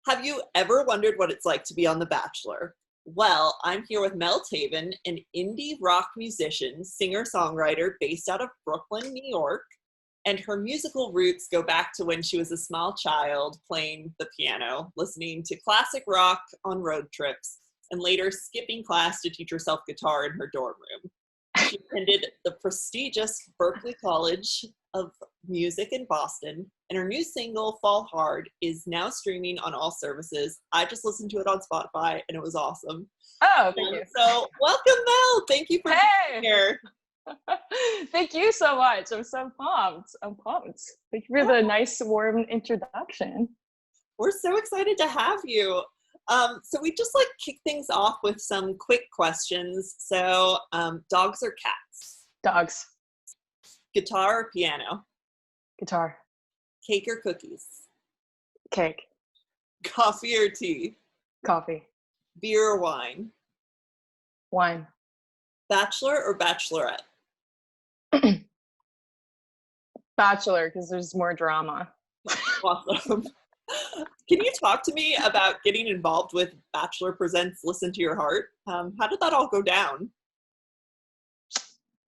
Have you ever wondered what it's like to be on The Bachelor? Well, I'm here with Mel Taevin, an indie rock musician, singer-songwriter based out of Brooklyn, New York. And her musical roots go back to when she was a small child playing the piano, listening to classic rock on road trips, and later skipping class to teach herself guitar in her dorm room. She attended the prestigious Berklee College of Music in Boston, and her new single, Fall Hard, is now streaming on all services. I just listened to it on Spotify, and it was awesome. Oh, thank you. So, welcome, Mel. Thank you for being here. Thank you so much. I'm so pumped. Thank you for the nice, warm introduction. We're so excited to have you. So we just kick things off with some quick questions. So, dogs or cats? Dogs. Guitar or piano? Guitar. Cake or cookies? Cake. Coffee or tea? Coffee. Beer or wine? Wine. Bachelor or bachelorette? Bachelor, because there's more drama. Awesome. Can you talk to me about getting involved with Bachelor Presents Listen to Your Heart? How did that all go down?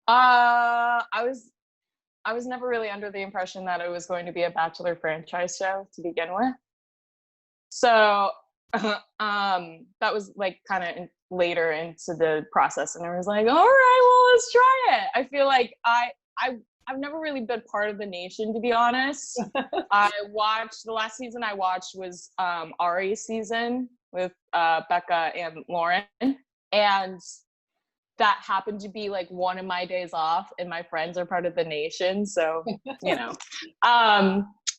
I was never really under the impression that it was going to be a Bachelor franchise show to begin with. So that was kind of later into the process, and I was like, all right, well, let's try it. I feel like I've never really been part of the nation, to be honest. The last season I watched was Ari's season with Becca and Lauren, and that happened to be one of my days off, and my friends are part of the nation, so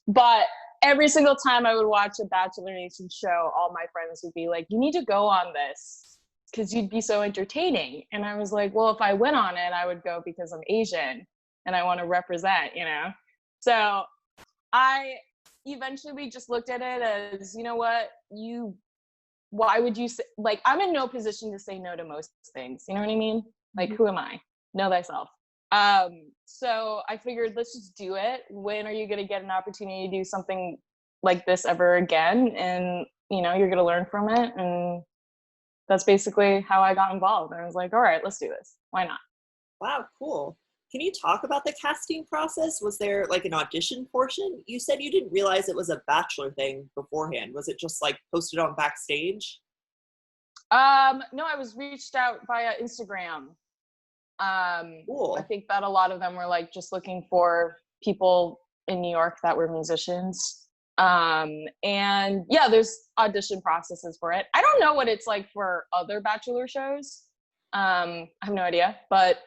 but every single time I would watch a Bachelor Nation show, all my friends would be like, you need to go on this because you'd be so entertaining. And I was like, well, if I went on it, I would go because I'm Asian and I want to represent, So I eventually just looked at it as, you know what, why would you say, I'm in no position to say no to most things. You know what I mean? Who am I? Know thyself. So I figured, let's just do it. When are you going to get an opportunity to do something like this ever again? And, you're going to learn from it. And that's basically how I got involved. And I was like, all right, let's do this. Why not? Wow, cool. Can you talk about the casting process? Was there an audition portion? You said you didn't realize it was a Bachelor thing beforehand. Was it just posted on Backstage? No, I was reached out via Instagram. Cool. I think that a lot of them were just looking for people in New York that were musicians. And yeah, there's audition processes for it. I don't know what it's like for other Bachelor shows. I have no idea, but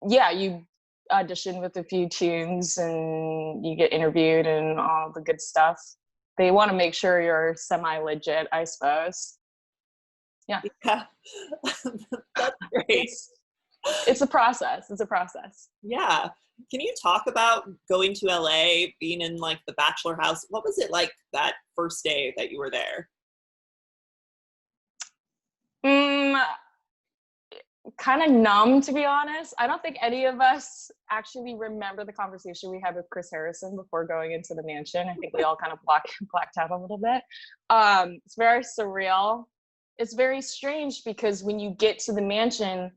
yeah, you audition with a few tunes and you get interviewed and all the good stuff. They want to make sure you're semi-legit, I suppose. Yeah. That's great. It's a process. Yeah. Can you talk about going to LA, being in the Bachelor house? What was it like that first day that you were there? Kind of numb, to be honest. I don't think any of us actually remember the conversation we had with Chris Harrison before going into the mansion. I think we all kind of blacked out a little bit. It's very surreal. It's very strange because when you get to the mansion,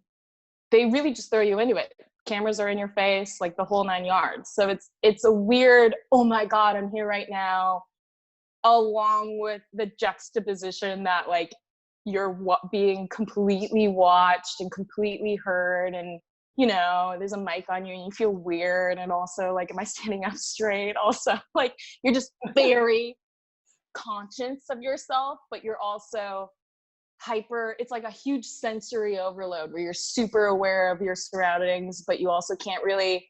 they really just throw you into it. Cameras are in your face, the whole 9 yards. So it's a weird, oh my God, I'm here right now, along with the juxtaposition that you're being completely watched and completely heard, and there's a mic on you and you feel weird, and also am I standing up straight? Also you're just very conscious of yourself, but you're also hyper. It's a huge sensory overload where you're super aware of your surroundings, but you also can't really,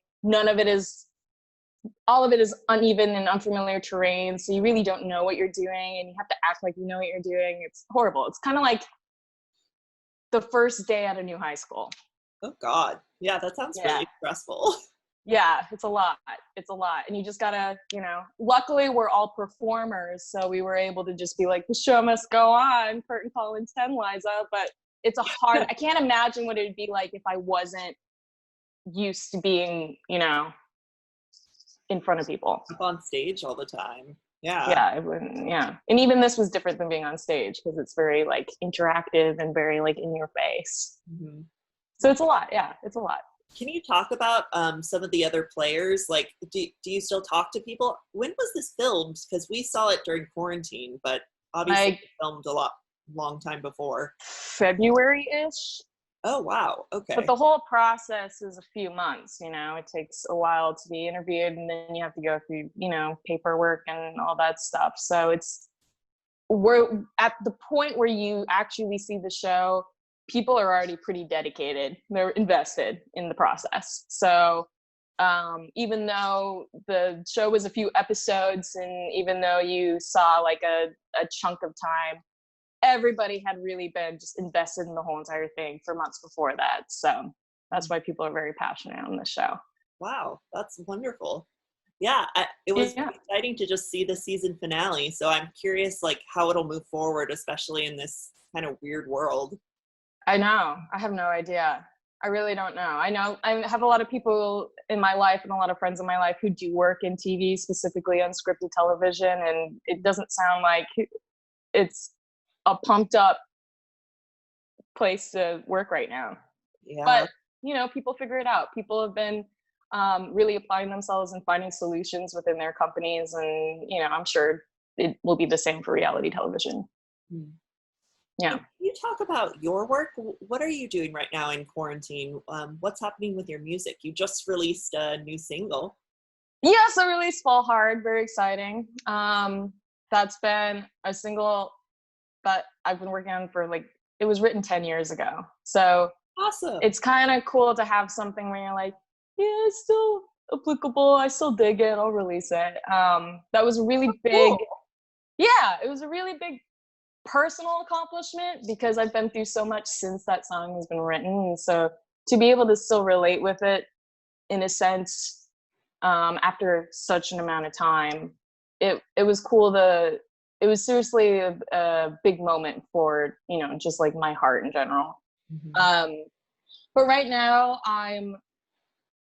all of it is uneven and unfamiliar terrain, so you really don't know what you're doing, and you have to act like you know what you're doing. It's horrible. It's kind of like the first day at a new high school. Oh God. Yeah, that sounds really stressful. Yeah, it's a lot. And you just gotta, luckily we're all performers, so we were able to just be the show must go on, curtain call in 10, Liza. But it's I can't imagine what it would be like if I wasn't used to being, in front of people. Up on stage all the time. Yeah. Yeah, it wouldn't, yeah. And even this was different than being on stage because it's very like interactive and very like in your face. Mm-hmm. So it's a lot. Yeah, it's a lot. Can you talk about some of the other players? Like, do you still talk to people? When was this filmed? Because we saw it during quarantine, but obviously Like it filmed long time before. February-ish. Oh, wow. But Okay. the whole process is a few months, you know. It takes a while to be interviewed and then you have to go through, you know, paperwork and all that stuff. So we're at the point where you actually see the show, people are already pretty dedicated. They're invested in the process. So even though the show was a few episodes and even though you saw like a chunk of time, everybody had really been just invested in the whole entire thing for months before that. So that's why people are very passionate on this show. Wow, that's wonderful. Yeah, it was Yeah, exciting to just see the season finale. So I'm curious, like, how it'll move forward, especially in this kind of weird world. I know. I have no idea. I really don't know. I know I have a lot of people in my life and a lot of friends in my life who do work in TV, specifically unscripted television, and it doesn't sound like it's a pumped up place to work right now. Yeah. But, you know, people figure it out. People have been really applying themselves and finding solutions within their companies. And, you know, I'm sure it will be the same for reality television. Hmm. Yeah. Can you talk about your work? What are you doing right now in quarantine? What's happening with your music? You just released a new single. Yeah, so released Fall Hard, very exciting. That's been a single that I've been working on for like, it was written 10 years ago. So Awesome. it's kind of cool to have something where you're like, yeah, it's still applicable. I still dig it. I'll release it. That was a really big, Cool. yeah, it was a really big personal accomplishment because I've been through so much since that song has been written. And so to be able to still relate with it in a sense, after such an amount of time, it was cool it was seriously a big moment for, you know, just like my heart in general. Mhm. Um, but right now I'm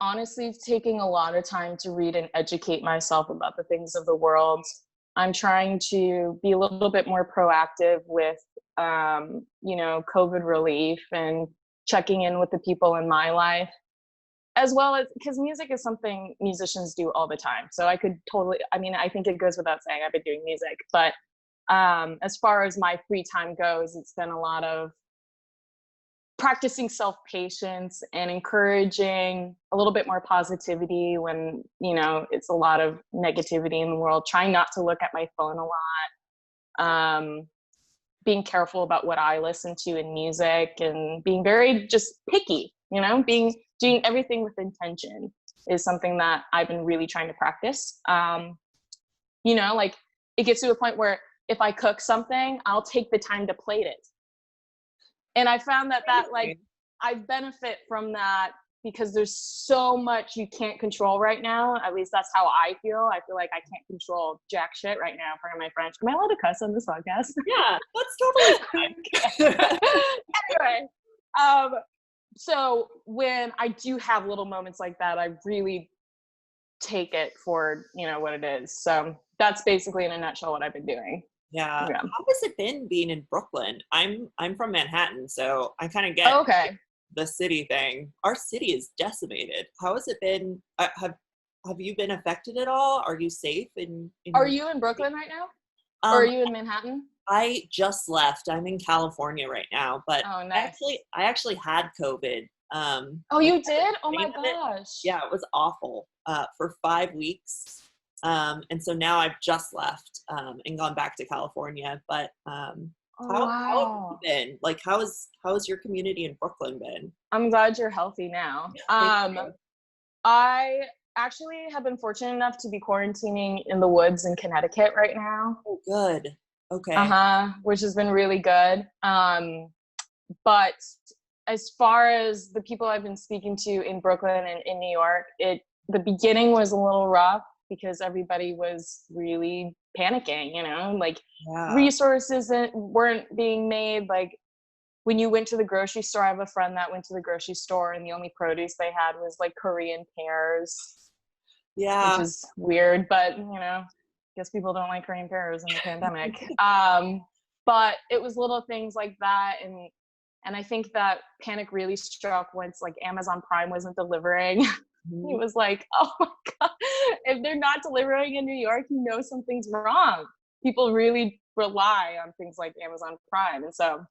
honestly taking a lot of time to read and educate myself about the things of the world. I'm trying to be a little bit more proactive with, you know, COVID relief and checking in with the people in my life, as well as because music is something musicians do all the time. So I could totally, I mean, I think it goes without saying I've been doing music, but as far as my free time goes, it's been a lot of practicing self-patience and encouraging a little bit more positivity when, you know, it's a lot of negativity in the world, trying not to look at my phone a lot, being careful about what I listen to in music and being very just picky, you know, doing everything with intention is something that I've been really trying to practice. You know, like it gets to a point where if I cook something, I'll take the time to plate it. And I found that like I benefit from that because there's so much you can't control right now. At least that's how I feel. I feel like I can't control jack shit right now. Pardon my French. Am I allowed to cuss on this podcast? Yeah, that's totally fine. Anyway, so when I do have little moments like that, I really take it for, you know, what it is. So that's basically in a nutshell what I've been doing. Yeah. Yeah. How has it been being in Brooklyn? I'm from Manhattan, so I kind of get Okay. the city thing. Our city is decimated. How has it been? Have you been affected at all? Are you safe in Are your you in Brooklyn right now? Or are um you in Manhattan? I just left. I'm in California right now, but Oh, I nice. actually had COVID. Oh, I you had the did? Oh my strain of it. gosh. Yeah, it was awful for 5 weeks. And so now I've just left and gone back to California. But Oh, how have you wow. been? Like, how has your community in Brooklyn been? I'm glad you're healthy now. Thank you. I actually have been fortunate enough to be quarantining in the woods in Connecticut right now. Oh, good. Okay. Uh-huh, which has been really good. But as far as the people I've been speaking to in Brooklyn and in New York, the beginning was a little rough because everybody was really panicking, you know, like Yeah. resources weren't being made. Like when you went to the grocery store, I have a friend that went to the grocery store and the only produce they had was like Korean pears, which Yeah. is weird, but you know, guess people don't like Korean pears in the pandemic. But it was little things like that. And I think that panic really struck once like Amazon Prime wasn't delivering. It was like, oh my God, if they're not delivering in New York, something's wrong. People really rely on things like Amazon Prime. And so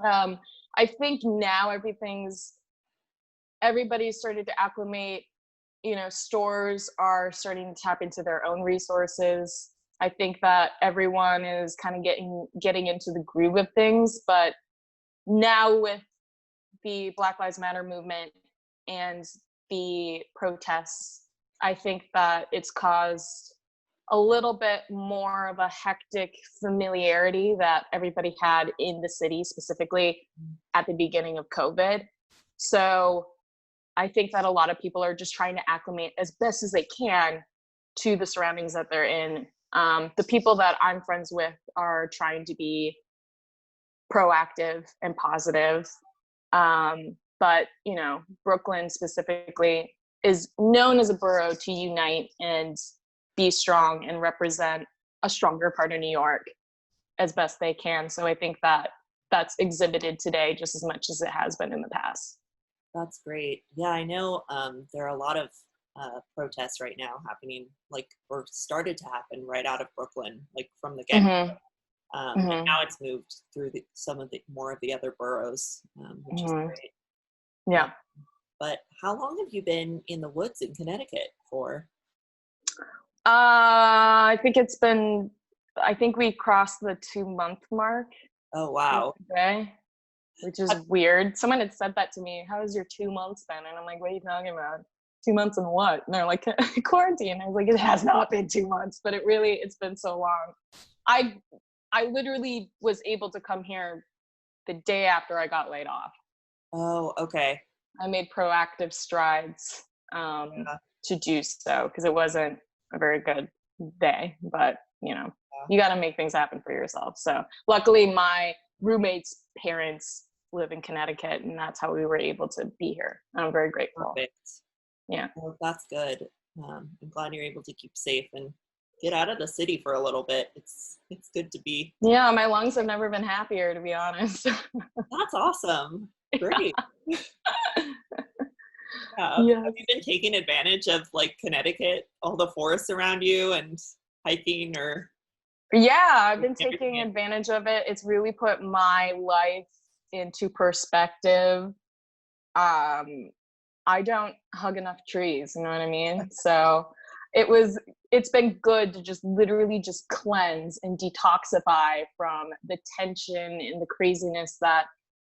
I think now everybody's started to acclimate. Stores are starting to tap into their own resources. I think that everyone is kind of getting into the groove of things. But now with the Black Lives Matter movement and the protests, I think that it's caused a little bit more of a hectic familiarity that everybody had in the city, specifically at the beginning of COVID. So I think that a lot of people are just trying to acclimate as best as they can to the surroundings that they're in. The people that I'm friends with are trying to be proactive and positive. But, Brooklyn specifically is known as a borough to unite and be strong and represent a stronger part of New York as best they can. So I think that that's exhibited today just as much as it has been in the past. That's great. Yeah, I know there are a lot of protests right now happening, or started to happen right out of Brooklyn, from the get-go. And now it's moved through some of the more of the other boroughs, which is great. Yeah. But how long have you been in the woods in Connecticut for? I think we crossed the 2-month mark. Oh, wow. Today, which is weird. Someone had said that to me. How has your 2 months been? And I'm like, what are you talking about? 2 months and what? And they're like, quarantine. I was like, it has not been 2 months, but it's been so long. I literally was able to come here the day after I got laid off. Oh, okay. I made proactive strides to do so because it wasn't a very good day, but you got to make things happen for yourself. So luckily my roommate's parents live in Connecticut, and that's how we were able to be here. I'm very grateful. Perfect. Yeah. Well, that's good. I'm glad you're able to keep safe and get out of the city for a little bit. It's good to be. Yeah, my lungs have never been happier, to be honest. That's awesome. Great. Yeah. Yes. Have you been taking advantage of Connecticut, all the forests around you and hiking or? Yeah, I've been taking advantage of it. It's really put my life into perspective. I don't hug enough trees, you know what I mean? So it's been good to just literally just cleanse and detoxify from the tension and the craziness that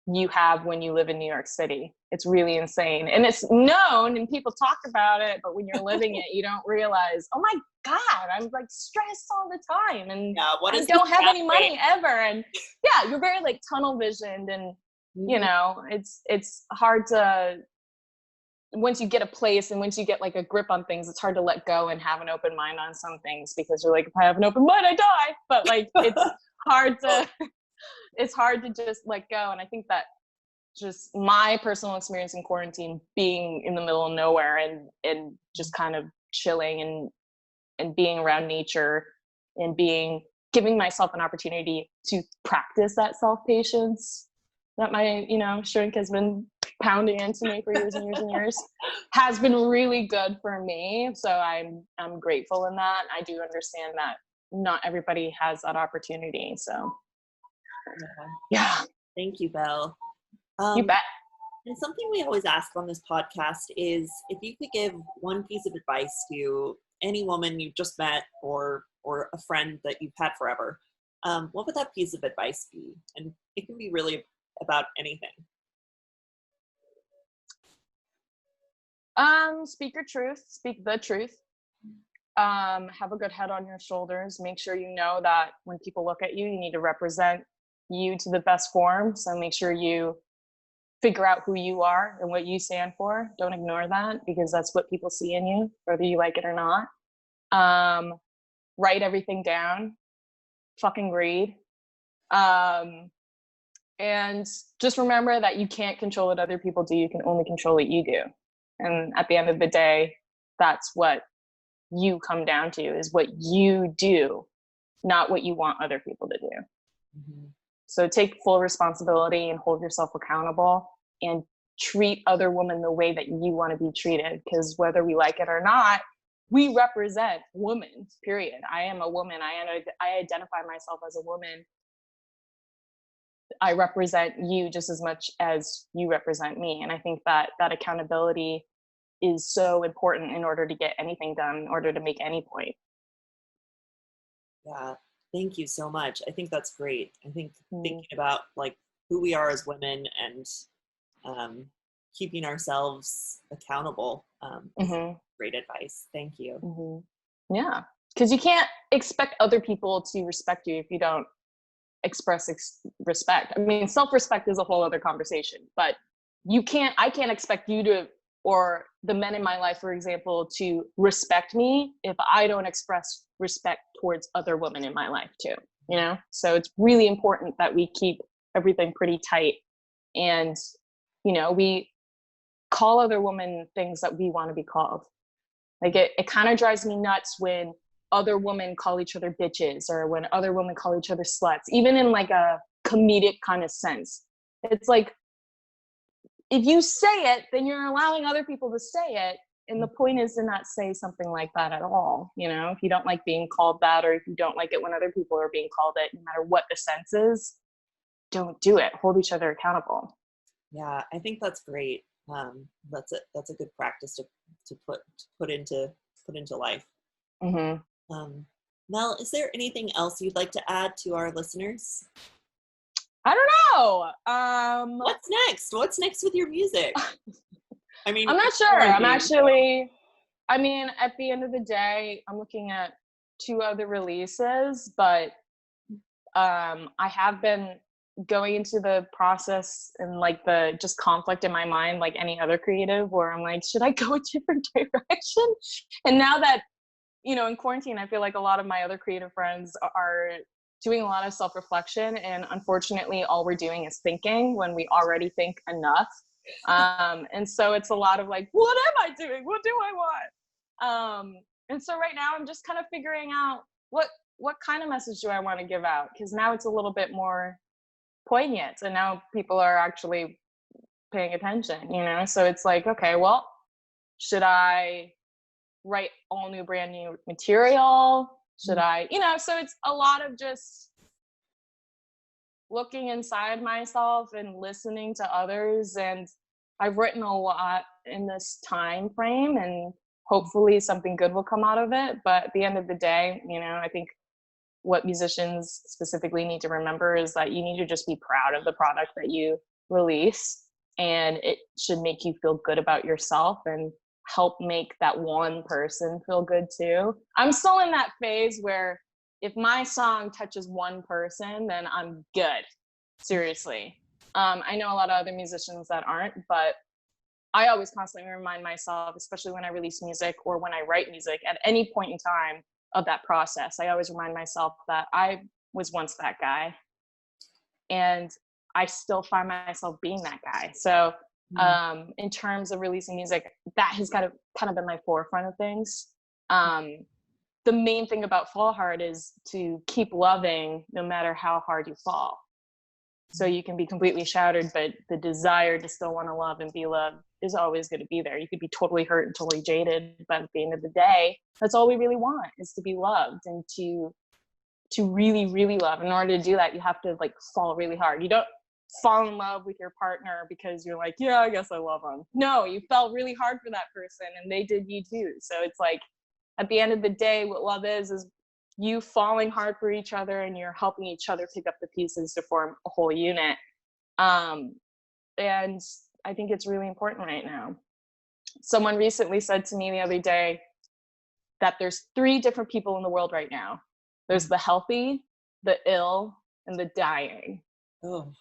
you have when you live in New York City. It's really insane. And it's known and people talk about it, but when you're living it, you don't realize, oh my God, I'm stressed all the time. And I don't have any money ever. And yeah, you're very tunnel visioned and it's hard to, once you get a place and once you get a grip on things, it's hard to let go and have an open mind on some things because you're if I have an open mind, I die. But it's hard to just let go. And I think that just my personal experience in quarantine, being in the middle of nowhere and just kind of chilling and being around nature and giving myself an opportunity to practice that self-patience that my, shrink has been pounding into me for years and years and years has been really good for me. So I'm grateful in that. I do understand that not everybody has that opportunity. So yeah. Thank you, Belle. You bet. And something we always ask on this podcast is if you could give one piece of advice to any woman you've just met or a friend that you've had forever, what would that piece of advice be? And it can be really about anything. Speak your truth, speak the truth. Have a good head on your shoulders. Make sure you know that when people look at you, you need to represent you to the best form. So make sure you figure out who you are and what you stand for. Don't ignore that because that's what people see in you, whether you like it or not. Write everything down. Fucking read. And just remember that you can't control what other people do. You can only control what you do. And at the end of the day, that's what you come down to, is what you do, not what you want other people to do. Mm-hmm. So take full responsibility and hold yourself accountable and treat other women the way that you want to be treated, because whether we like it or not, we represent women, period. I am a woman. I identify myself as a woman. I represent you just as much as you represent me. And I think that that accountability is so important in order to get anything done, in order to make any point. Yeah, thank you so much. I think that's great. I think Mm-hmm. thinking about like who we are as women and keeping ourselves accountable is Mm-hmm. great advice. Thank you. Mm-hmm. Yeah, because you can't expect other people to respect you if you don't express respect. I mean, self-respect is a whole other conversation, but I can't expect you to, or the men in my life, for example, to respect me if I don't express respect towards other women in my life too, you know? So it's really important that we keep everything pretty tight, and, you know, we call other women things that we want to be called. Like it kind of drives me nuts when other women call each other bitches, or when other women call each other sluts, even in like a comedic kind of sense. It's like, if you say it, then you're allowing other people to say it. And the point is to not say something like that at all. You know, if you don't like being called that, or if you don't like it when other people are being called it, no matter what the sense is, don't do it. Hold each other accountable. Yeah, I think that's great. That's a good practice to put into life. Mm-hmm. Mel, is there anything else you'd like to add to our listeners? I don't know. What's next? What's next with your music? I mean, I'm not sure. I mean, at the end of the day, I'm looking at 2 other releases, but I have been going into the process and like the just conflict in my mind, like any other creative, where I'm like, should I go a different direction? And now that, you know, in quarantine, I feel like a lot of my other creative friends are doing a lot of self-reflection, and unfortunately all we're doing is thinking when we already think enough. And so it's a lot of like, what am I doing? What do I want? And so right now I'm just kind of figuring out what kind of message do I want to give out? Because now it's a little bit more poignant, and now people are actually paying attention, you know? So it's like, okay, well, should I write all new, brand new material? Should I, you know? So it's a lot of just looking inside myself and listening to others. And I've written a lot in this time frame, and hopefully something good will come out of it. But at the end of the day, you know, I think what musicians specifically need to remember is that you need to just be proud of the product that you release, and it should make you feel good about yourself and help make that one person feel good too. I'm still in that phase where if my song touches one person, then I'm good. Seriously. I know a lot of other musicians that aren't, but I always constantly remind myself, especially when I release music or when I write music, at any point in time of that process, I always remind myself that I was once that guy, and I still find myself being that guy. So in terms of releasing music, that has kind of been my forefront of things. The main thing about Fall Hard is to keep loving no matter how hard you fall. So you can be completely shattered, but the desire to still want to love and be loved is always going to be there. You could be totally hurt and totally jaded, but at the end of the day, that's all we really want, is to be loved and to really, really love. In order to do that, you have to like fall really hard. You don't fall in love with your partner because you're like, yeah, I guess I love them. No, you fell really hard for that person and they did you too. So it's like, at the end of the day, what love is you falling hard for each other, and you're helping each other pick up the pieces to form a whole unit. And I think it's really important right now. Someone recently said to me the other day that there's 3 different people in the world right now. There's the healthy, the ill, and the dying. Oh.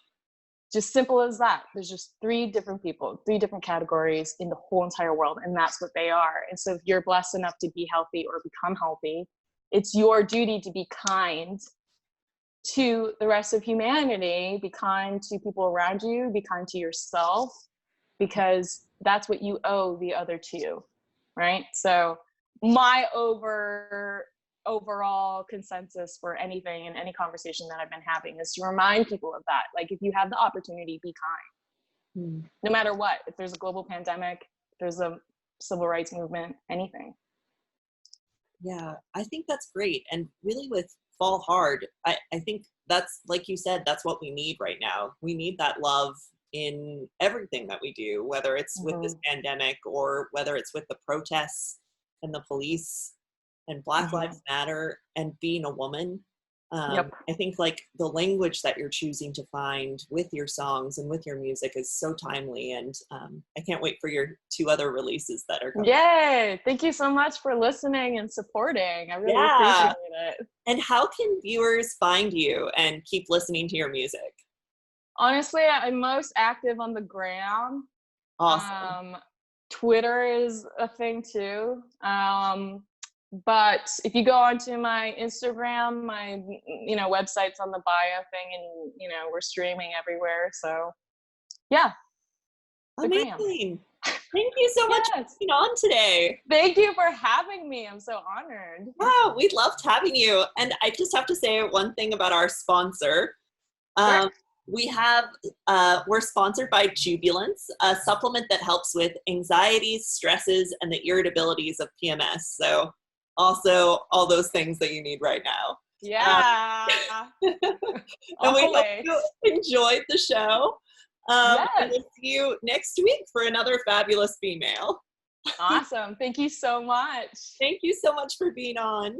Just simple as that. There's just 3 different people, 3 different categories in the whole entire world, and that's what they are. And so if you're blessed enough to be healthy or become healthy, it's your duty to be kind to the rest of humanity, be kind to people around you, be kind to yourself, because that's what you owe the other 2, right? So my overall consensus for anything and any conversation that I've been having is to remind people of that. Like, if you have the opportunity, be kind. No matter what. If there's a global pandemic, if there's a civil rights movement, anything. Yeah, I think that's great. And really with Fall Hard, I think that's, like you said, that's what we need right now. We need that love in everything that we do, whether it's with this pandemic or whether it's with the protests and the police and Black Lives Matter and being a woman. I think like the language that you're choosing to find with your songs and with your music is so timely, and I can't wait for your 2 other releases that are coming. Yay! Thank you so much for listening and supporting. I really appreciate it. And how can viewers find you and keep listening to your music? Honestly, I'm most active on the gram. Awesome. Twitter is a thing too. But if you go onto my Instagram, my website's on the bio thing, and we're streaming everywhere. So yeah. Amazing. Thank you so much for being on today. Thank you for having me. I'm so honored. Wow, we loved having you. And I just have to say one thing about our sponsor. Sure. We're sponsored by Jubilance, a supplement that helps with anxieties, stresses, and the irritabilities of PMS. So also all those things that you need right now. Yeah. And we hope you enjoyed the show. And we'll see you next week for another fabulous female. Awesome. Thank you so much. Thank you so much for being on.